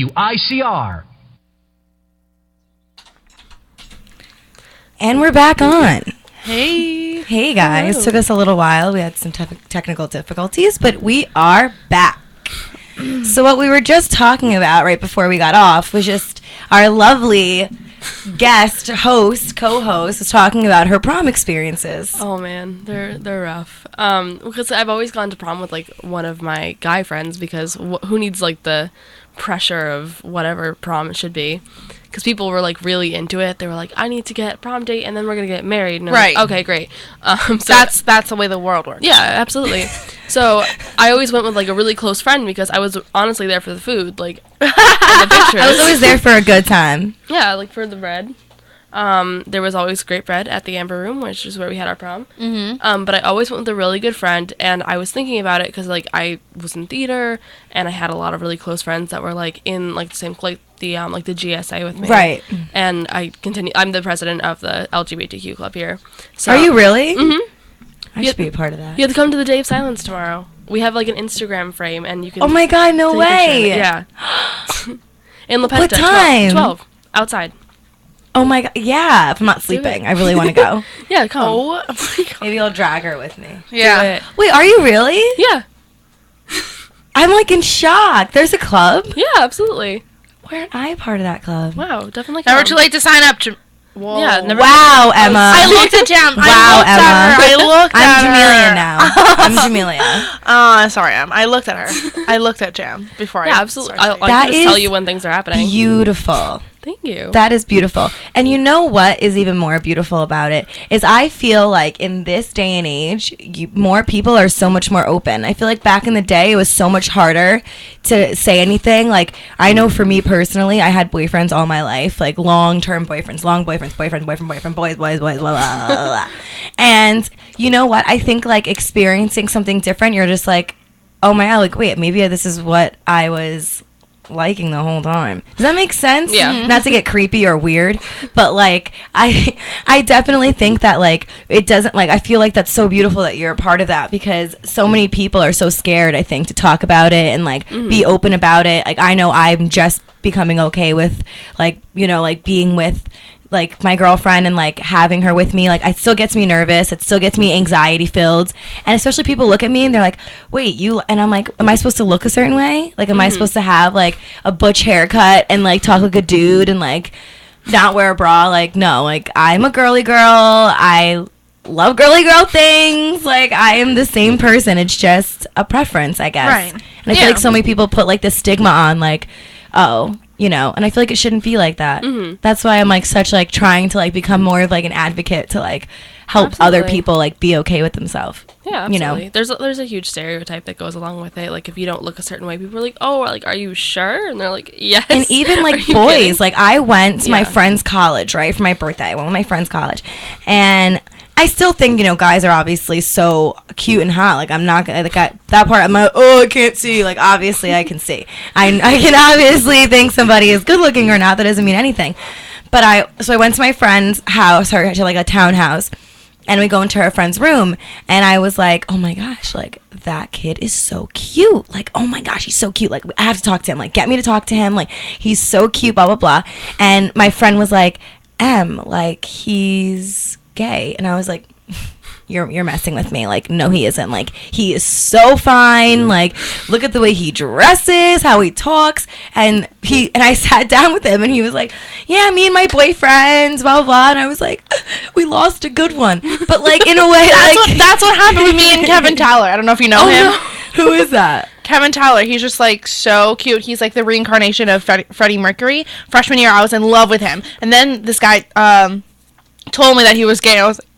WICR. And we're back on. Hey guys. Hello. Took us a little while. We had some technical difficulties, but we are back. So what we were just talking about right before we got off was just our lovely guest host, co-host, was talking about her prom experiences. Oh man, they're rough. Because I've always gone to prom with like one of my guy friends because who needs like the pressure of whatever prom it should be? Because people were like really into it. They were like, I need to get prom date and then we're gonna get married. And I'm Right. like, okay, great. So That's the way the world works. yeah, absolutely. So I always went with like a really close friend because I was honestly there for the food, like and the pictures. I was always there for a good time. Yeah, like for the bread. There was always great bread at the Amber Room, which is where we had our prom. Mm-hmm. But I always went with a really good friend, and I was thinking about it because like I was in theater, and I had a lot of really close friends that were like in like the same like the GSA with me. Right. And I'm the president of the LGBTQ club here. So, Are you really? Mm-hmm. I should be a part of that. You have to come to the Day of Silence tomorrow. We have like an Instagram frame, and you can. Oh my God, no take a picture of way. it. Yeah. In La Penta. What time? 12. Outside. Oh my God. Yeah, if I'm not sleeping, I really want to go. Yeah, come. Oh my God. Maybe I'll drag her with me. Yeah. Do it. Wait, are you really? Yeah. I'm like in shock. There's a club? Yeah, absolutely. Why aren't I a part of that club? Wow, definitely. Never come. too late to sign up. Whoa. Yeah, never. Wow, Emma. I looked at Jam. Wow, I looked I'm at her. Jamelia now. I'm Jamelia. Sorry, Em. I looked at her. I looked at Jam before Yeah, I absolutely. started I That can just tell is you when things are happening. Beautiful. Thank you. That is beautiful. And you know what is even more beautiful about it is I feel like in this day and age, more people are so much more open. I feel like back in the day, it was so much harder to say anything. Like, I know for me personally, I had boyfriends all my life, like long-term boyfriends, boyfriend, boys, blah, blah, blah, blah. And you know what? I think, like, experiencing something different, you're just like, oh my God, like, wait, maybe this is what I was liking the whole time. Does that make sense? Yeah. Mhm. Not to get creepy or weird, but like I definitely think that like it doesn't like I feel like that's so beautiful that you're a part of that because so many people are so scared, I think, to talk about it and like be open about it. Like I know I'm just becoming okay with like, you know, like being with like my girlfriend and like having her with me, like it still gets me nervous, it still gets me anxiety filled, and especially people look at me and they're like, wait, you, and I'm like, am I supposed to look a certain way? Like am I supposed to have like a butch haircut and like talk like a dude and like not wear a bra? Like no, like I'm a girly girl, I love girly girl things, like I am the same person, it's just a preference, I guess. Right. And I feel like so many people put like this stigma on like, oh, you know, and I feel like it shouldn't be like that. That's why I'm like such like trying to like become more of like an advocate to like help other Absolutely. people like be okay with themselves. Yeah, you absolutely. know. There's a huge stereotype that goes along with it. Like if you don't look a certain way, people are like, "Oh, like are you sure?" And they're like, "Yes." And even Are like you boys, kidding? like I went to my Yeah. friend's college, right, for my birthday. I went with my friend's college, and I still think, you know, guys are obviously so cute and hot. Like I'm not gonna like that part. I'm like, oh, I can't see. Like obviously I can see. I can obviously think somebody is good looking or not. That doesn't mean anything. But I went to my friend's house, or to like a townhouse, and we go into her friend's room, and I was like, oh my gosh, like that kid is so cute. Like, oh my gosh, he's so cute. Like I have to talk to him. Like get me to talk to him. Like he's so cute. Blah blah blah. And my friend was like, like he's gay. And I was like, you're messing with me. Like no, he isn't. Like he is so fine. Like look at the way he dresses, how he talks. And I sat down with him and he was like, yeah, me and my boyfriends, blah blah blah. And I was like, we lost a good one. But like in a way, that's what happened with me and Kevin Tyler. I don't know if you know him. no. Who is that? Kevin Tyler, he's just like so cute. He's like the reincarnation of Freddie Mercury. Freshman year, I was in love with him, and then this guy told me that he was gay. I was like,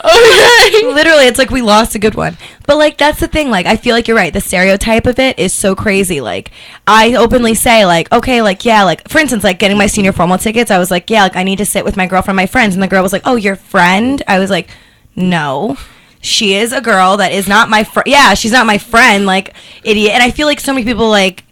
okay. Literally, it's like we lost a good one. But like that's the thing. Like I feel like you're right. The stereotype of it is so crazy. Like I openly say like, okay, like yeah, like for instance, like getting my senior formal tickets. I was like, yeah, like I need to sit with my girlfriend, my friends, and the girl was like, oh, your friend? I was like, no. She is a girl that is not my friend. Yeah, she's not my friend. Like idiot. And I feel like so many people like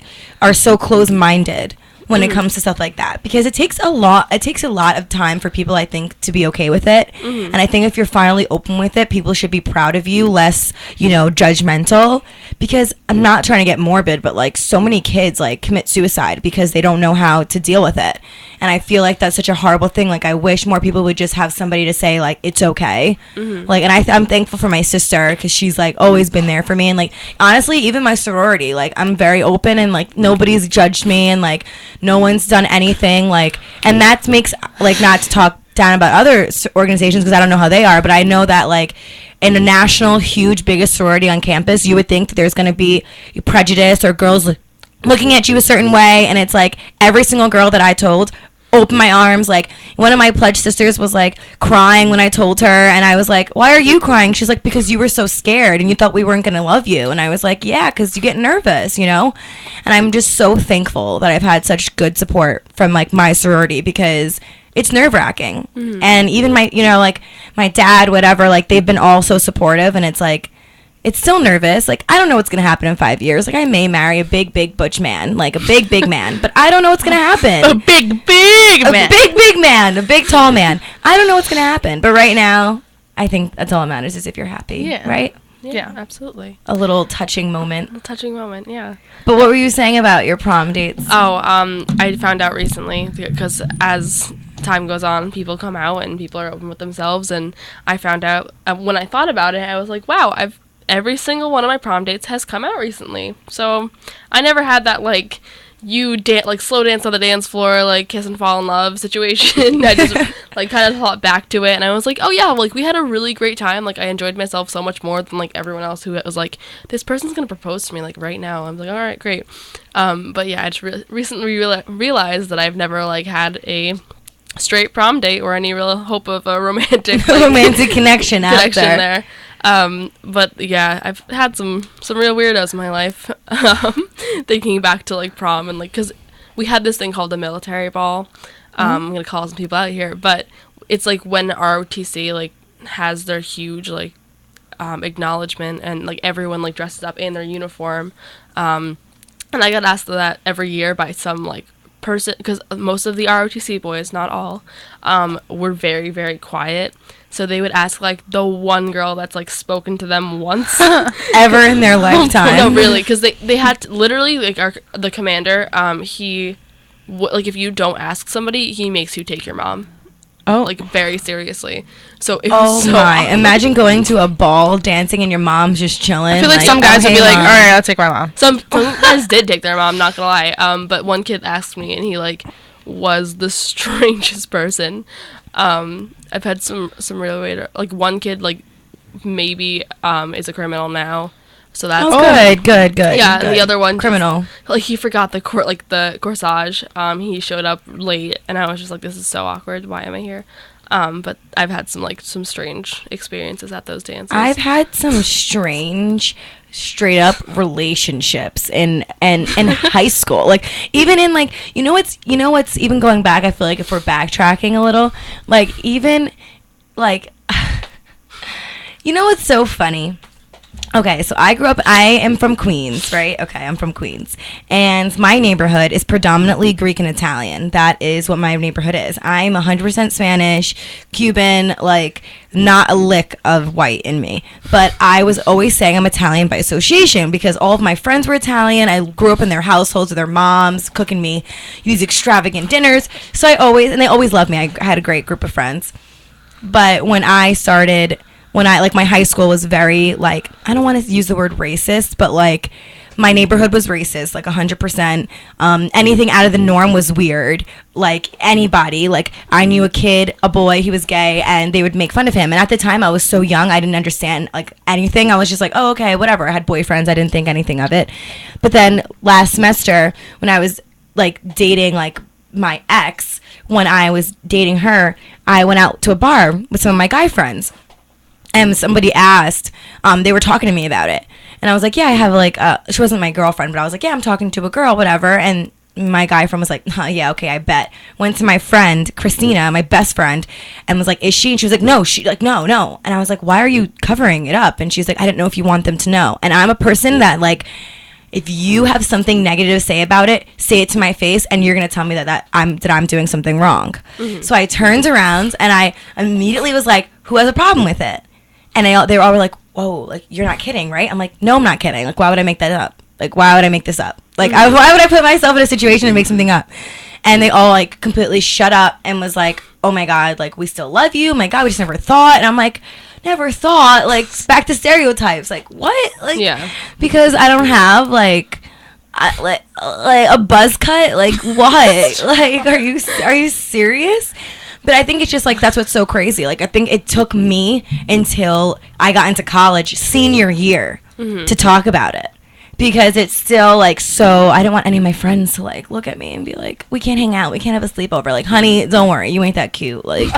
are so close-minded. when it comes to stuff like that, because it takes a lot of time for people, I think, to be okay with it. And I think if you're finally open with it, people should be proud of you, less, judgmental, because I'm not trying to get morbid, but like so many kids like commit suicide because they don't know how to deal with it. And I feel like that's such a horrible thing. Like, I wish more people would just have somebody to say, like, it's okay. Like, and I'm thankful for my sister, because she's, like, always been there for me. And, like, honestly, even my sorority, like, I'm very open, and, like, nobody's judged me, and, like, no one's done anything. Like, and that makes, like, not to talk down about other organizations, because I don't know how they are, but I know that, like, in a national, huge, biggest sorority on campus, you would think that there's going to be prejudice or girls looking at you a certain way. And it's, like, every single girl that I told open my arms. Like, one of my pledge sisters was like crying when I told her, and I was like, why are you crying? She's like, because you were so scared and you thought we weren't going to love you. And I was like, yeah, because you get nervous, And I'm just so thankful that I've had such good support from like my sorority, because it's nerve-wracking. And even my like my dad, whatever, like they've been all so supportive, and it's like, it's still nervous. Like, I don't know what's going to happen in 5 years. Like, I may marry a big, big butch man. Like, a big, big man. But I don't know what's going to happen. A big, big man. A big, big man. A big, tall man. I don't know what's going to happen. But right now, I think that's all that matters, is if you're happy. Yeah. Right? Yeah, absolutely. A little touching moment. A touching moment, yeah. But what were you saying about your prom dates? I found out recently, because as time goes on, people come out and people are open with themselves, and I found out, when I thought about it, I was like, wow, every single one of my prom dates has come out recently. So I never had that, like, slow dance on the dance floor, like, kiss and fall in love situation. I just, like, kind of thought back to it, and I was like, oh, yeah, like, we had a really great time. Like, I enjoyed myself so much more than, like, everyone else who was like, this person's gonna propose to me, like, right now. I'm like, all right, great. But, yeah, I just recently realized that I've never, like, had a straight prom date or any real hope of a romantic connection out there. But yeah, I've had some real weirdos in my life. Thinking back to like prom, and like, cause we had this thing called the military ball. I'm gonna call some people out here, but it's like when ROTC like has their huge like acknowledgement, and like everyone like dresses up in their uniform. And I got asked that every year by some like person, because most of the ROTC boys, not all, were very, very quiet. So they would ask like the one girl that's like spoken to them once ever in their lifetime. No, really, because they had to, literally, like, the commander, he like, if you don't ask somebody, he makes you take your mom. Oh, like, very seriously. So it was so my awkward. Imagine going to a ball, dancing, and your mom's just chilling. I feel like some guys would be like, all right, I'll take my mom. Some guys did take their mom, not gonna lie. But one kid asked me, and he like was the strangest person. I've had some real weird, like, one kid like maybe is a criminal now. So that's good. Yeah, good. And the other one, criminal. Like, he forgot the corsage. He showed up late, and I was just like, this is so awkward. Why am I here? But I've had some strange experiences at those dances. I've had some strange, straight up relationships in high school. Like, even in like, what's even going back. I feel like if we're backtracking a little, like, even like, what's so funny. Okay, so I am from Queens, right? Okay, I'm from Queens. And my neighborhood is predominantly Greek and Italian. That is what my neighborhood is. I'm 100% Spanish, Cuban, like, not a lick of white in me. But I was always saying I'm Italian by association, because all of my friends were Italian. I grew up in their households with their moms cooking me these extravagant dinners. So they always loved me. I had a great group of friends. But when my high school was very, like, I don't want to use the word racist, but, like, my neighborhood was racist, like, 100%. Anything out of the norm was weird. Like, anybody. Like, I knew a boy, he was gay, and they would make fun of him. And at the time, I was so young, I didn't understand, like, anything. I was just like, oh, okay, whatever. I had boyfriends. I didn't think anything of it. But then last semester, when I was, like, dating, like, my ex, when I was dating her, I went out to a bar with some of my guy friends. And somebody asked, they were talking to me about it. And I was like, yeah, I have, like, she wasn't my girlfriend, but I was like, yeah, I'm talking to a girl, whatever. And my guy friend was like, yeah, okay, I bet. Went to my friend, Christina, my best friend, and was like, is she? And she was like, no. No. And I was like, why are you covering it up? And she's like, I didn't know if you want them to know. And I'm a person that, like, if you have something negative to say about it, say it to my face, and you're gonna tell me that I'm doing something wrong. So I turned around and I immediately was like, who has a problem with it? And they all were like, whoa, like, you're not kidding, right? I'm like, no, I'm not kidding. Like, why would I make that up? Like, why would I make this up? Like, why would I put myself in a situation and make something up? And they all, like, completely shut up and was like, oh my God, like, we still love you. Oh my God, we just never thought. And I'm like, never thought. Like, back to stereotypes. Like, what? Like, Yeah. because I don't have, like a buzz cut. Like, what? Like, are you serious? But I think it's just, like, that's what's so crazy. Like, I think it took me until I got into college, senior year, to talk about it. Because it's still, like, so, I don't want any of my friends to, like, look at me and be like, we can't hang out. We can't have a sleepover. Like, honey, don't worry. You ain't that cute. Like,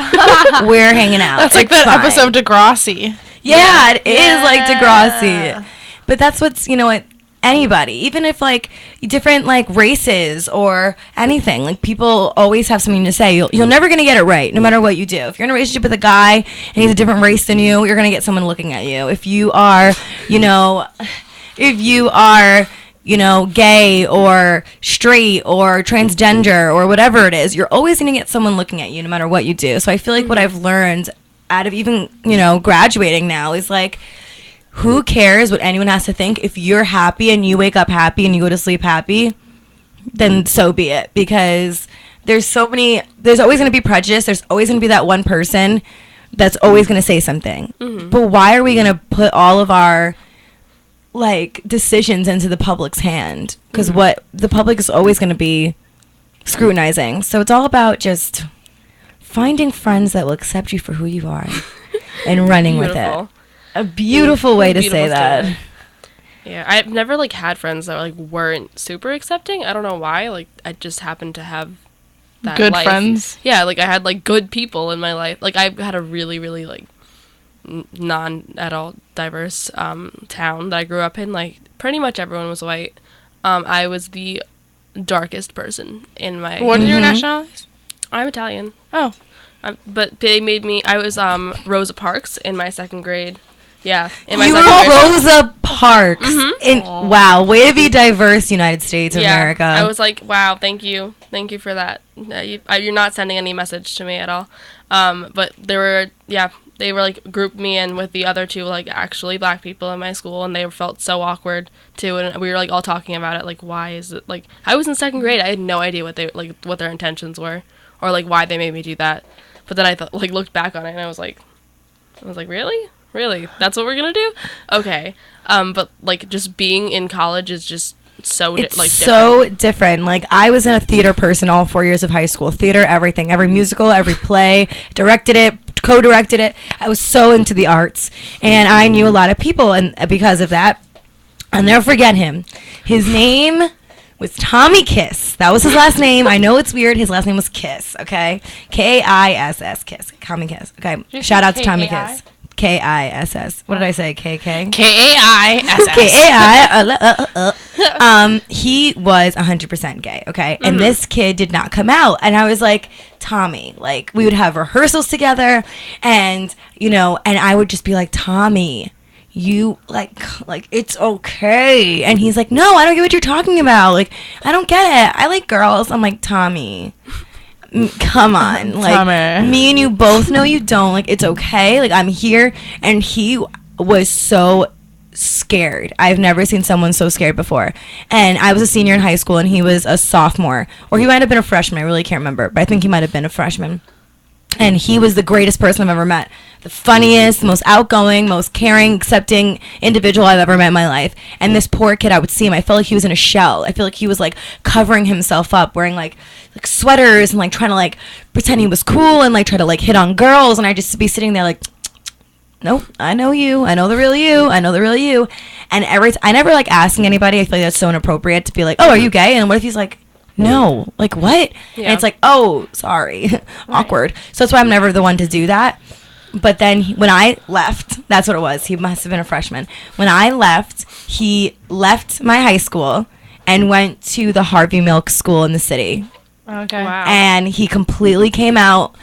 we're hanging out. That's like It's that fine. episode of Degrassi. Yeah, it is like Degrassi. But that's what's, you know what, anybody, even if, like, different, like, races or anything, like, people always have something to say. You're never going to get it right, no matter what you do. If you're in a relationship with a guy and he's a different race than you, you're going to get someone looking at you. If you are, you know, gay or straight or transgender or whatever it is, you're always going to get someone looking at you no matter what you do. So I feel like what I've learned out of even, you know, graduating now is, like, who cares what anyone has to think? If you're happy and you wake up happy and you go to sleep happy, then so be it. Because there's always going to be prejudice. There's always going to be that one person that's always going to say something. But why are we going to put all of our, like, decisions into the public's hand? Because what the public is always going to be scrutinizing. So it's all about just finding friends that will accept you for who you are and running with it. A beautiful way to say that. Story. Yeah, I've never, like, had friends that, like, weren't super accepting. I don't know why. Like, I just happened to have that Good life. friends. Yeah, like, I had, like, good people in my life. Like, I had a really, really, like, non at all diverse town that I grew up in. Like, pretty much everyone was white. I was the darkest person in my... What is your nationality? I'm Italian. Oh. But they made me... I was Rosa Parks in my second grade. Yeah. In my You second were grade. Rosa Parks. Wow, way to be diverse, United States of America. I was like, wow, thank you for that. You're not sending any message to me at all. But they were like grouped me in with the other two, like, actually black people in my school, and they felt so awkward too. And we were, like, all talking about it, like, why is it, like, I was in second grade, I had no idea what their intentions were, or, like, why they made me do that. But then I looked back on it and I was like, really, that's what we're gonna do? Okay. But, like, just being in college is just so different. Like, I was a theater person all 4 years of high school. Theater, everything, every musical, every play, directed it, co-directed it. I was so into the arts, and I knew a lot of people, and because of that, I'll never forget him. His name was Tommy Kiss. That was his last name. I know it's weird. His last name was Kiss. Okay, Kiss, Kiss, Tommy Kiss. Okay, shout out to Tommy Kiss. Kiss. What did I say? KK? Kaiss. He was 100% gay, okay? And this kid did not come out. And I was like, Tommy, like, we would have rehearsals together, and, you know, and I would just be like, Tommy, you, like, it's okay. And he's like, no, I don't get what you're talking about. Like, I don't get it. I like girls. I'm like, Tommy, come on. Like, Tommy. Me and you both know you don't. Like, it's okay. Like, I'm here. And he was so scared. I've never seen someone so scared before. And I was a senior in high school, and he was a sophomore. Or he might have been a freshman. I really can't remember. But I think he might have been a freshman. And he was the greatest person I've ever met. The funniest, the most outgoing, most caring, accepting individual I've ever met in my life. And this poor kid, I would see him, I felt like he was in a shell. I feel like he was, like, covering himself up, wearing, like sweaters, and, like, trying to, like, pretend he was cool, and, like, try to, like, hit on girls. And I just be sitting there, like, nope, I know you. I know the real you. I know the real you. And I never like asking anybody. I feel like that's so inappropriate to be like, oh, are you gay? And what if he's like, no, like, what? Yeah. And it's like, oh, sorry. Awkward. So that's why I'm never the one to do that. But then when I left, that's what it was. He must have been a freshman. When I left, he left my high school and went to the Harvey Milk School in the city. Okay. Wow. And he completely came out,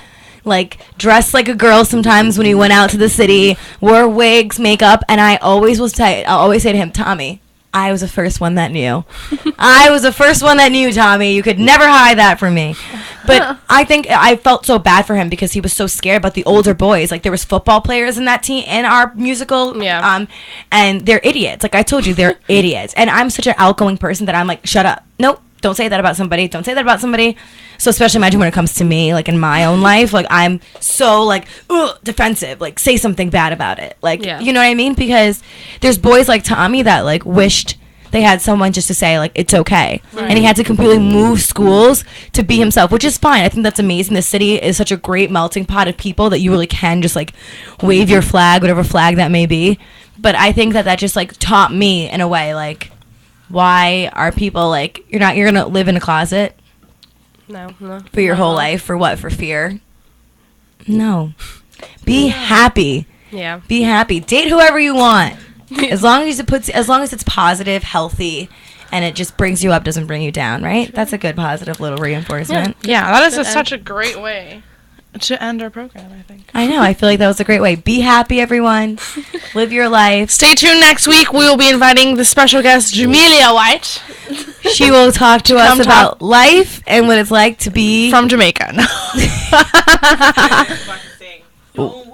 like, dressed like a girl sometimes when he went out to the city, wore wigs, makeup, and I'll always say to him, Tommy, I was the first one that knew. I was the first one that knew, Tommy. You could never hide that from me. But I think I felt so bad for him because he was so scared about the older boys. Like, there was football players in that team, in our musical. Yeah. And they're idiots. Like I told you, they're idiots. And I'm such an outgoing person that I'm like, shut up. Nope. Don't say that about somebody. Don't say that about somebody. So especially imagine when it comes to me, like in my own life, like I'm so like defensive. Like say something bad about it. Like you know what I mean? Because there's boys like Tommy that like wished they had someone just to say like it's okay, and he had to completely move schools to be himself, which is fine. I think that's amazing. The city is such a great melting pot of people that you really can just like wave your flag, whatever flag that may be. But I think that just like taught me in a way like. Why are people like you're gonna live in a closet? No. For your whole life, for what? For fear? No. Be happy. Yeah. Be happy. Date whoever you want. As long as it's positive, healthy, and it just brings you up, doesn't bring you down, right? That's a good positive little reinforcement. Yeah, that is such a great way to end our program, I think. I know. I feel like that was a great way. Be happy, everyone. Live your life. Stay tuned next week. We will be inviting the special guest, Jamelia White. She will talk to us about life and what it's like to be... From Jamaica. Don't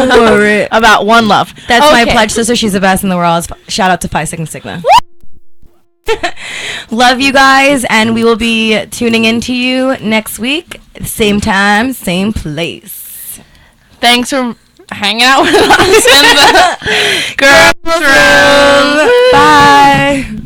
worry. About one love. That's my pledge sister. She's the best in the world. Shout out to Phi Sigma Sigma. Love you guys, and we will be tuning in to you next week. Same time, same place. Thanks for hanging out with us in the girls' room. Bye.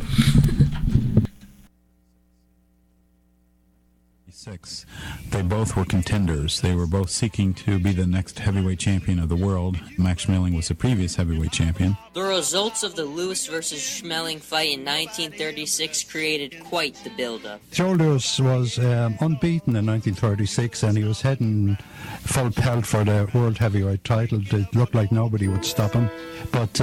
6. They both were contenders. They were both seeking to be the next heavyweight champion of the world. Max Schmeling was the previous heavyweight champion. The results of the Lewis versus Schmeling fight in 1936 created quite the build-up. Joe Lewis was unbeaten in 1936, and he was heading full pelt for the world heavyweight title. It looked like nobody would stop him. But